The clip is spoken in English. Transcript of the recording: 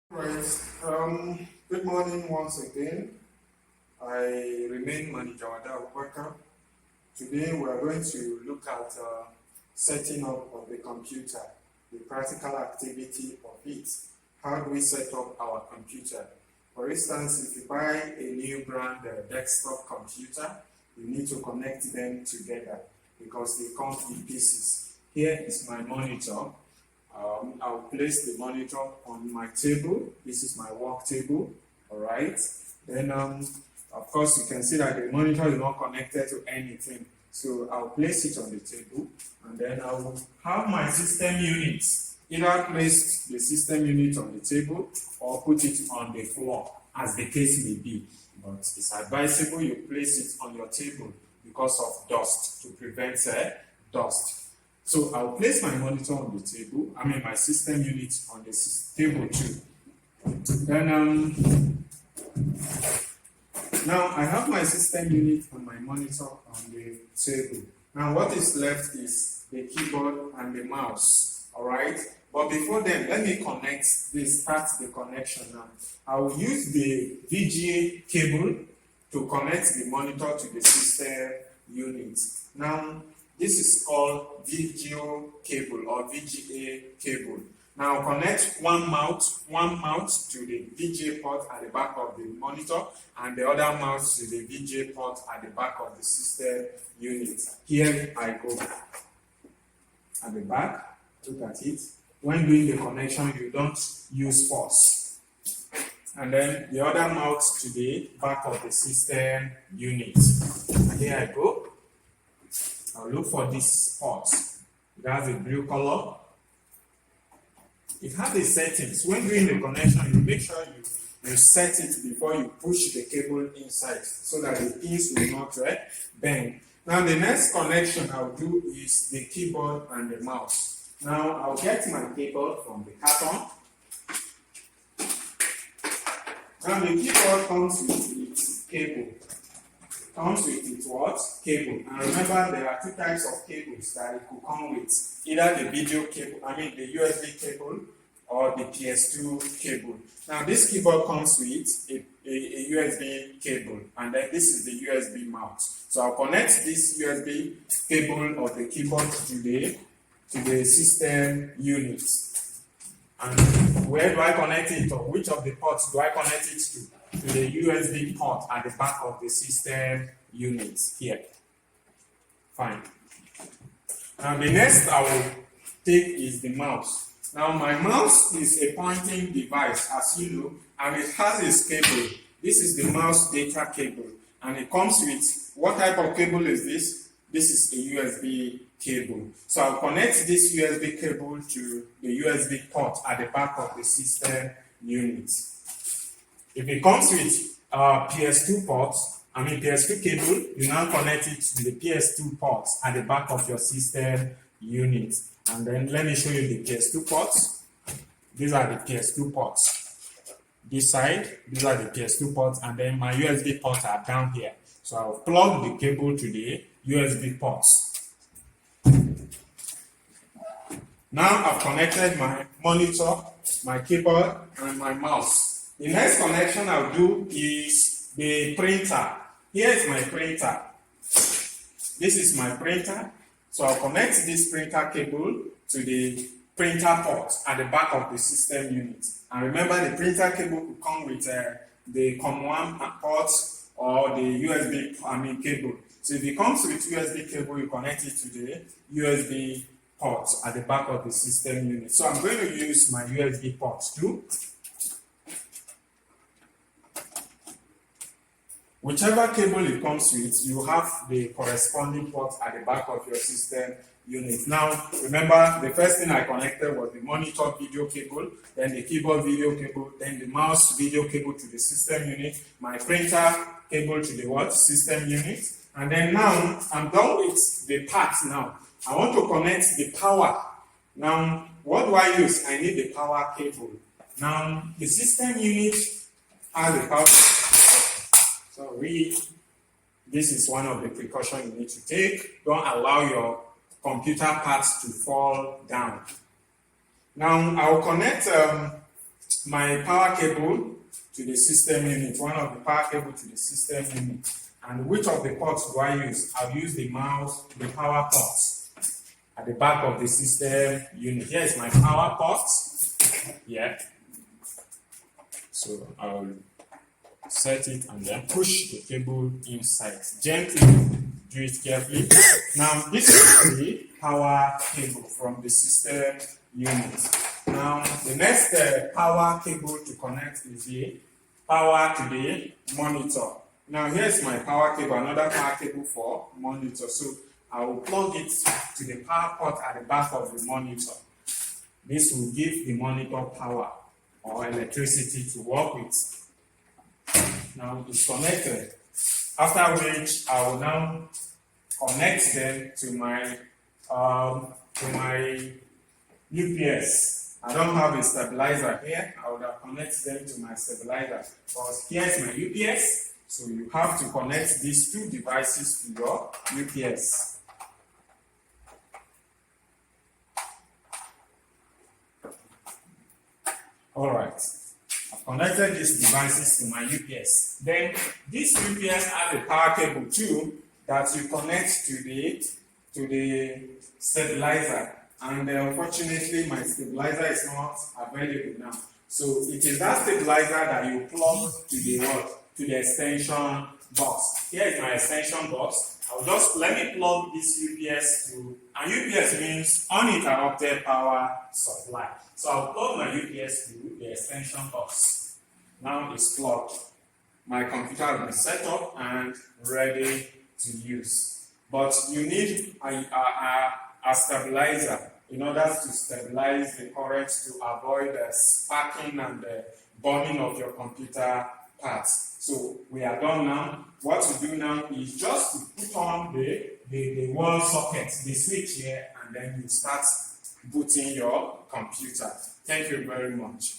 Right. Good morning once again. I remain Manager Wada Abubakar. Today we are going to look at setting up of the computer, the practical activity of it. How do we set up our computer? For instance, if you buy a new brand desktop computer, you need to connect them together because they come in pieces. Here is my monitor. I'll place the monitor on my table. This is my work table. All right. Then, of course, you can see that the monitor is not connected to anything. So I'll place it on the table, and then I will have my system units. Either place the system unit on the table or put it on the floor, as the case may be. But it's advisable you place it on your table because of dust, to prevent dust. So I'll place my monitor on the table, my system unit on the table too. Then now I have my system unit and my monitor on the table. Now what is left is the keyboard and the mouse, all right? But before then, let me start the connection now. I will use the VGA cable to connect the monitor to the system unit. Now, this is called VGA cable or VGA cable. Now connect one mount to the VGA port at the back of the monitor and the other mount to the VGA port at the back of the system unit. Here I go. At the back, look at it. When doing the connection, you don't use force. And then the other mount to the back of the system unit. And here I go. I'll look for this port. It has a blue color. It has the settings. When doing the connection, you make sure you set it before you push the cable inside so that the pins will not bend. Now the next connection I'll do is the keyboard and the mouse. Now I'll get my keyboard from the carton. Now the keyboard comes with its cable. Comes with its what? Cable. And remember, there are two types of cables that it could come with. Either the video cable, the USB cable, or the PS2 cable. Now this keyboard comes with a USB cable, and then this is the USB mount. So I'll connect this USB cable of the keyboard to the system unit. And where do I connect it, or which of the ports do I connect it to? To the USB port at the back of the system unit here. Fine. Now the next I will take is the mouse. Now my mouse is a pointing device, as you know, and it has a cable. This is the mouse data cable, and it comes with, what type of cable is this? This is a USB cable. So I'll connect this USB cable to the USB port at the back of the system unit. If it comes with PS2 ports, PS2 cable, you now connect it to the PS2 ports at the back of your system unit. And then let me show you the PS2 ports. These are the PS2 ports. This side, these are the PS2 ports, and then my USB ports are down here. So I'll plug the cable to the USB ports. Now I've connected my monitor, my keyboard, and my mouse. The next connection I'll do is the printer. Here is my printer. This is my printer. So I'll connect this printer cable to the printer port at the back of the system unit. And remember, the printer cable will come with the COM1 port or the USB cable. So if it comes with USB cable, you connect it to the USB port at the back of the system unit. So I'm going to use my USB port too. Whichever cable it comes with, you have the corresponding port at the back of your system unit. Now, remember, the first thing I connected was the monitor video cable, then the keyboard video cable, then the mouse video cable to the system unit, my printer cable to the system unit. And then now, I'm done with the parts now. I want to connect the power. Now, what do I use? I need the power cable. Now, the system unit has the power. So this is one of the precautions you need to take. Don't allow your computer parts to fall down. Now I'll connect my power cable to the system unit, one of the power cable to the system unit. And which of the ports do I use? I'll use the power ports at the back of the system unit. Here is my power port. Yeah. So I'll set it and then push the cable inside. Gently, do it carefully. Now, this is the power cable from the system unit. Now, the next power cable to connect is the power to the monitor. Now, here's my power cable, another power cable for monitor. So, I will plug it to the power port at the back of the monitor. This will give the monitor power or electricity to work with. Now, it's connected. After which, I will now connect them to my UPS. I don't have a stabilizer here. I would have connected them to my stabilizer. Because here's my UPS. So you have to connect these two devices to your UPS. Alright. I've connected these devices to my UPS. Then this UPS has a power cable too that you connect to the stabilizer. And unfortunately, my stabilizer is not available now. So it is that stabilizer that you plug to the what? To the extension box. Here is my extension box. I'll just let me plug this UPS to, and UPS means uninterrupted power supply. So I'll plug my UPS to the extension box. Now it's plugged. My computer has been set up and ready to use. But you need a stabilizer in order to stabilize the current to avoid the sparking and the burning of your computer parts. So we are done now. What we do now is just to put on the wall socket, the switch here, and then you start booting your computer. Thank you very much.